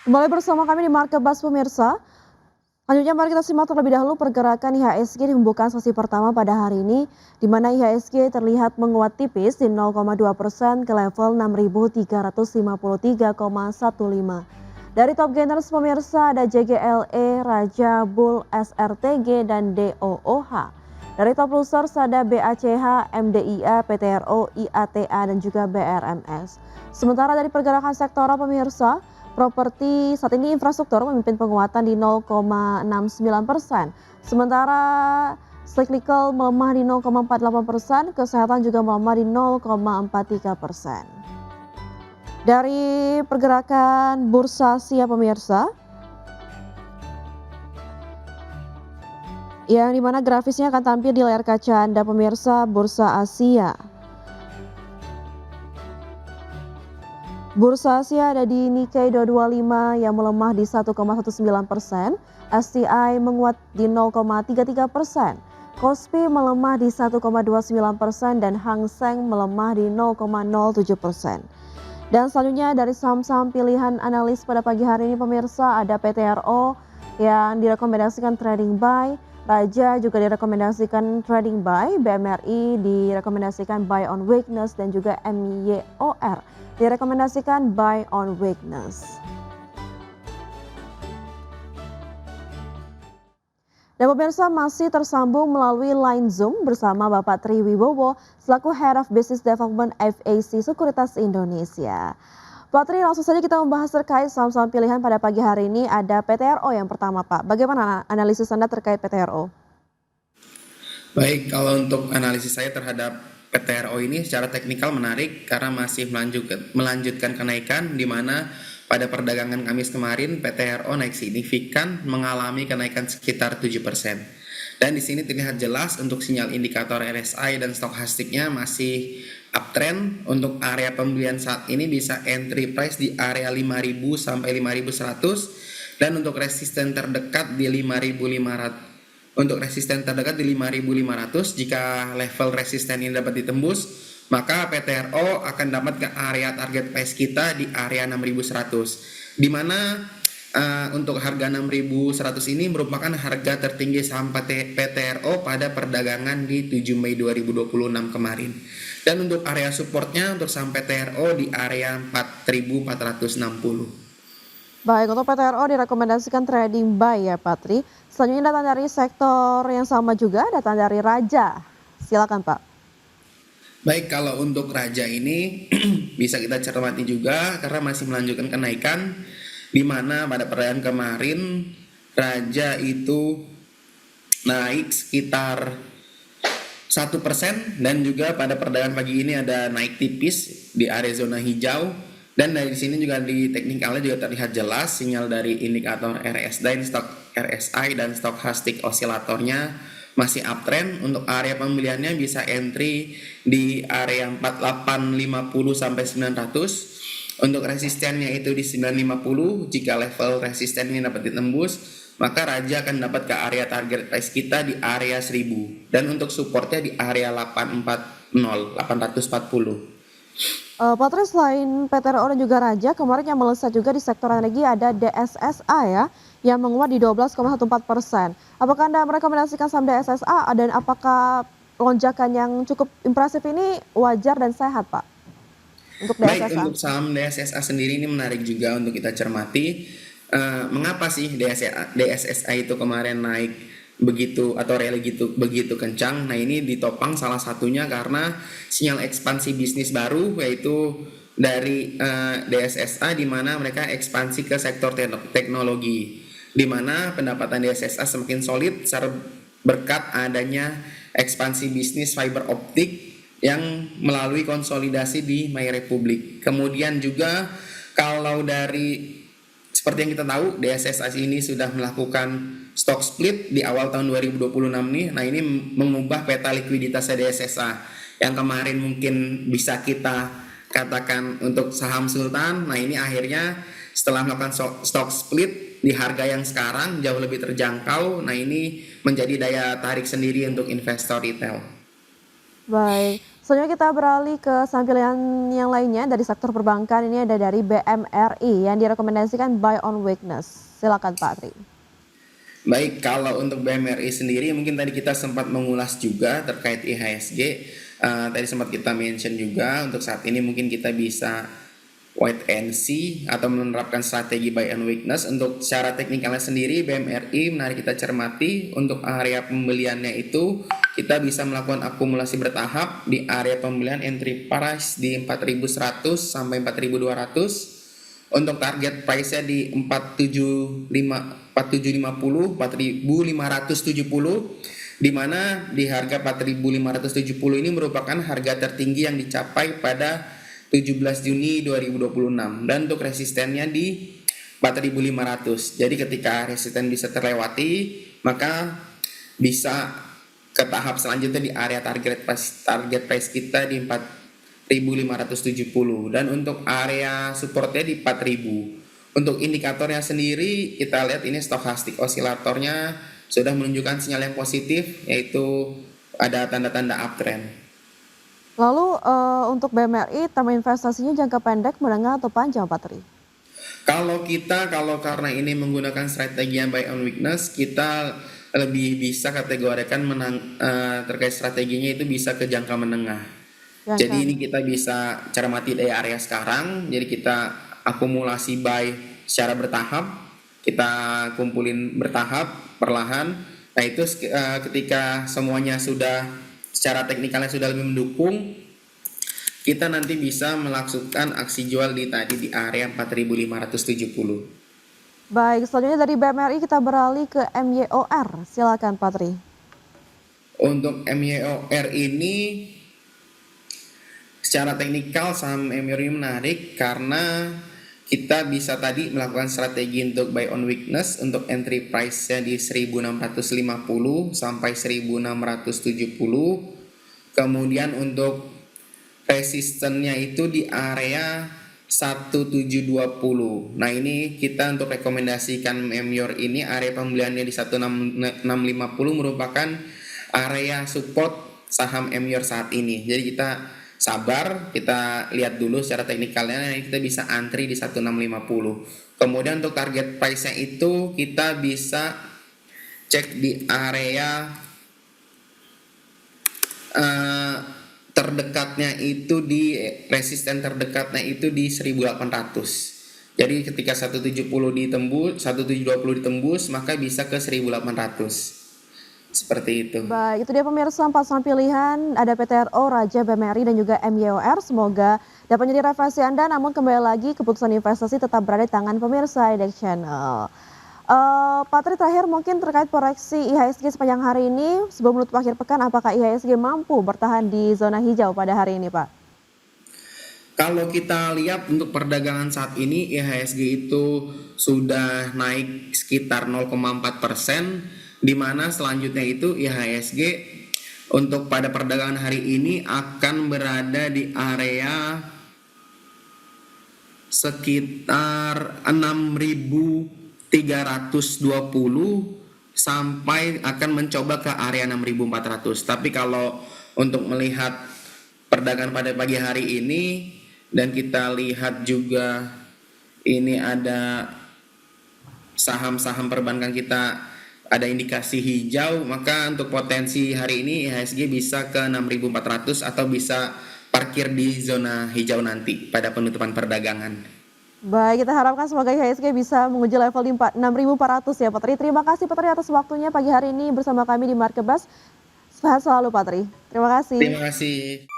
Kembali bersama kami di Marketplace pemirsa. Selanjutnya mari kita simak terlebih dahulu pergerakan IHSG di pembukaan sesi pertama pada hari ini, di mana IHSG terlihat menguat tipis di 0,2% ke level 6.353,15. Dari top gainers pemirsa ada JGLE, Raja, Bull, SRTG, dan DOOH. Dari top losers ada BACH, MDIA, PTRO, IATA, dan juga BRMS. Sementara dari pergerakan sektoral pemirsa, properti saat ini infrastruktur memimpin penguatan di 0,69%. Sementara cyclical melemah di 0,48%, kesehatan juga melemah di 0,43%. Dari pergerakan bursa Asia pemirsa, yang dimana grafisnya akan tampil di layar kaca Anda pemirsa bursa Asia. Bursa Asia ada di Nikkei 225 yang melemah di 1,19%, STI menguat di 0,33%, Kospi melemah di 1,29% dan Hang Seng melemah di 0,07%. Dan selanjutnya dari saham-saham pilihan analis pada pagi hari ini pemirsa ada PTRO yang direkomendasikan trading buy, Raja juga direkomendasikan trading buy, BMRI direkomendasikan buy on weakness dan juga MYOR direkomendasikan buy on weakness. Dan pemirsa masih tersambung melalui line Zoom bersama Bapak Tri Wibowo selaku Head of Business Development FAC Sekuritas Indonesia. Pak Tri, langsung saja kita membahas terkait saham-saham pilihan pada pagi hari ini. Ada PTRO yang pertama, Pak. Bagaimana analisis Anda terkait PTRO? Baik, kalau untuk analisis saya terhadap PTRO ini secara teknikal menarik karena masih melanjutkan kenaikan, di mana pada perdagangan Kamis kemarin PTRO naik signifikan, mengalami kenaikan sekitar 7%. Dan di sini terlihat jelas untuk sinyal indikator RSI dan stokastiknya masih uptrend. Untuk area pembelian saat ini bisa entry price di area 5.000 sampai 5.100 dan untuk resisten terdekat di 5.500. Untuk resisten terdekat di 5.500, jika level resisten ini dapat ditembus, maka PTRO akan dapat ke area target price kita di area 6.100. Di mana untuk harga 6.100 ini merupakan harga tertinggi saham PTRO pada perdagangan di 7 Mei 2026 kemarin. Dan untuk area supportnya untuk saham PTRO di area 4.460. Baik, untuk PTRO direkomendasikan trading buy ya, Pak Tri. Selanjutnya datang dari sektor yang sama juga, datang dari Raja. Silakan, Pak. Baik, kalau untuk Raja ini bisa kita cermati juga karena masih melanjutkan kenaikan, di mana pada perayaan kemarin Raja itu naik sekitar 1% dan juga pada perdagangan pagi ini ada naik tipis di area zona hijau. Dan dari sini juga di teknikalnya juga terlihat jelas sinyal dari indikator RSI dan stokastik osilatornya masih uptrend. Untuk area pembeliannya bisa entry di area 4850 sampai 900. Untuk resistennya itu di 950. Jika level resisten ini dapat ditembus, maka Raja akan dapat ke area target price kita di area 1000 dan untuk supportnya di area 840. Pak Tri, selain PTRO dan juga Raja, kemarin yang melesat juga di sektor energi ada DSSA ya, yang menguat di 12,14%. Apakah Anda merekomendasikan saham DSSA dan apakah lonjakan yang cukup impresif ini wajar dan sehat, Pak? Untuk Baik, DSSA. untuk saham DSSA sendiri ini menarik juga untuk kita cermati. Mengapa sih DSSA itu kemarin naik begitu atau rally begitu kencang? Nah, ini ditopang salah satunya karena sinyal ekspansi bisnis baru, yaitu dari DSSA, di mana mereka ekspansi ke sektor teknologi, di mana pendapatan DSSA semakin solid berkat adanya ekspansi bisnis fiber optik yang melalui konsolidasi di My Republic. Kemudian juga kalau dari seperti yang kita tahu, DSSA ini sudah melakukan stock split di awal tahun 2026 nih. Nah, ini mengubah peta likuiditas DSSA yang kemarin mungkin bisa kita katakan untuk saham Sultan. Nah, ini akhirnya setelah melakukan stock split di harga yang sekarang jauh lebih terjangkau. Nah, ini menjadi daya tarik sendiri untuk investor retail. Baik, Selanjutnya kita beralih ke sampilan yang lainnya dari sektor perbankan. Ini ada dari BMRI yang direkomendasikan buy on weakness. Silakan Pak Tri. Baik, kalau untuk BMRI sendiri mungkin tadi kita sempat mengulas juga terkait IHSG. Tadi sempat kita mention juga untuk saat ini mungkin kita bisa wait and see atau menerapkan strategi buy and weakness. Untuk secara teknikalnya sendiri BMRI menarik kita cermati untuk area pembeliannya itu kita bisa melakukan akumulasi bertahap di area pembelian entry price di 4.100 sampai 4.200. Untuk target price-nya di 4.750, 4.570, di mana di harga 4.570 ini merupakan harga tertinggi yang dicapai pada 17 Juni 2026 dan untuk resistennya di 4.500. Jadi ketika resisten bisa terlewati, maka bisa ke tahap selanjutnya di area target price kita di 4.570 dan untuk area supportnya di 4.000. Untuk indikatornya sendiri kita lihat ini stokastik osilatornya sudah menunjukkan sinyal yang positif, yaitu ada tanda-tanda uptrend. Lalu untuk BMRI, term investasinya jangka pendek, menengah atau panjang Pak Tri? Kalau karena ini menggunakan strategi yang buy on weakness, kita lebih bisa kategorikan terkait strateginya itu bisa ke jangka menengah. Jadi ini kita bisa cermati dari area sekarang, jadi kita akumulasi buy secara bertahap, kita kumpulin bertahap, perlahan. Nah itu ketika semuanya sudah secara teknikalnya sudah lebih mendukung, kita nanti bisa melakukan aksi jual di area 4.570. Baik, selanjutnya dari BMRI kita beralih ke MYOR. Silakan Pak Tri. Untuk MYOR ini secara teknikal saham MYOR ini menarik karena kita bisa tadi melakukan strategi untuk buy on weakness untuk entry price-nya di 1.650 sampai 1.670. Kemudian untuk resistennya itu di area 1720. Nah ini kita untuk rekomendasikan MYOR ini area pembeliannya di 1650 merupakan area support saham MYOR saat ini. Jadi kita sabar, kita lihat dulu secara teknikalnya, kita bisa antri di 1650. Kemudian untuk target price-nya itu kita bisa cek di area terdekatnya itu di resisten terdekatnya itu di 1800. Jadi ketika 170 ditembus, 1720 ditembus, maka bisa ke 1800. Seperti itu. Baik, itu dia pemirsa 4 saham pilihan, ada PTRO, Raja, BMRI dan juga MYOR. Semoga dapat menjadi referensi Anda, namun kembali lagi keputusan investasi tetap berada di tangan pemirsa IDX Channel. Pak Tri, terakhir mungkin terkait proyeksi IHSG sepanjang hari ini, sebelum menutup akhir pekan, apakah IHSG mampu bertahan di zona hijau pada hari ini, Pak? Kalau kita lihat untuk perdagangan saat ini, IHSG itu sudah naik sekitar 0,4%, di mana selanjutnya itu IHSG untuk pada perdagangan hari ini akan berada di area sekitar 6.320 sampai akan mencoba ke area 6.400. Tapi kalau untuk melihat perdagangan pada pagi hari ini dan kita lihat juga ini ada saham-saham perbankan kita ada indikasi hijau, maka untuk potensi hari ini IHSG bisa ke 6.400 atau bisa parkir di zona hijau nanti pada penutupan perdagangan. Baik, kita harapkan semoga IHSG bisa menguji level di 6.400 ya Pak Tri. Terima kasih Pak Tri atas waktunya pagi hari ini bersama kami di Marketbus. Sehat selalu Pak Tri. Terima kasih. Terima kasih.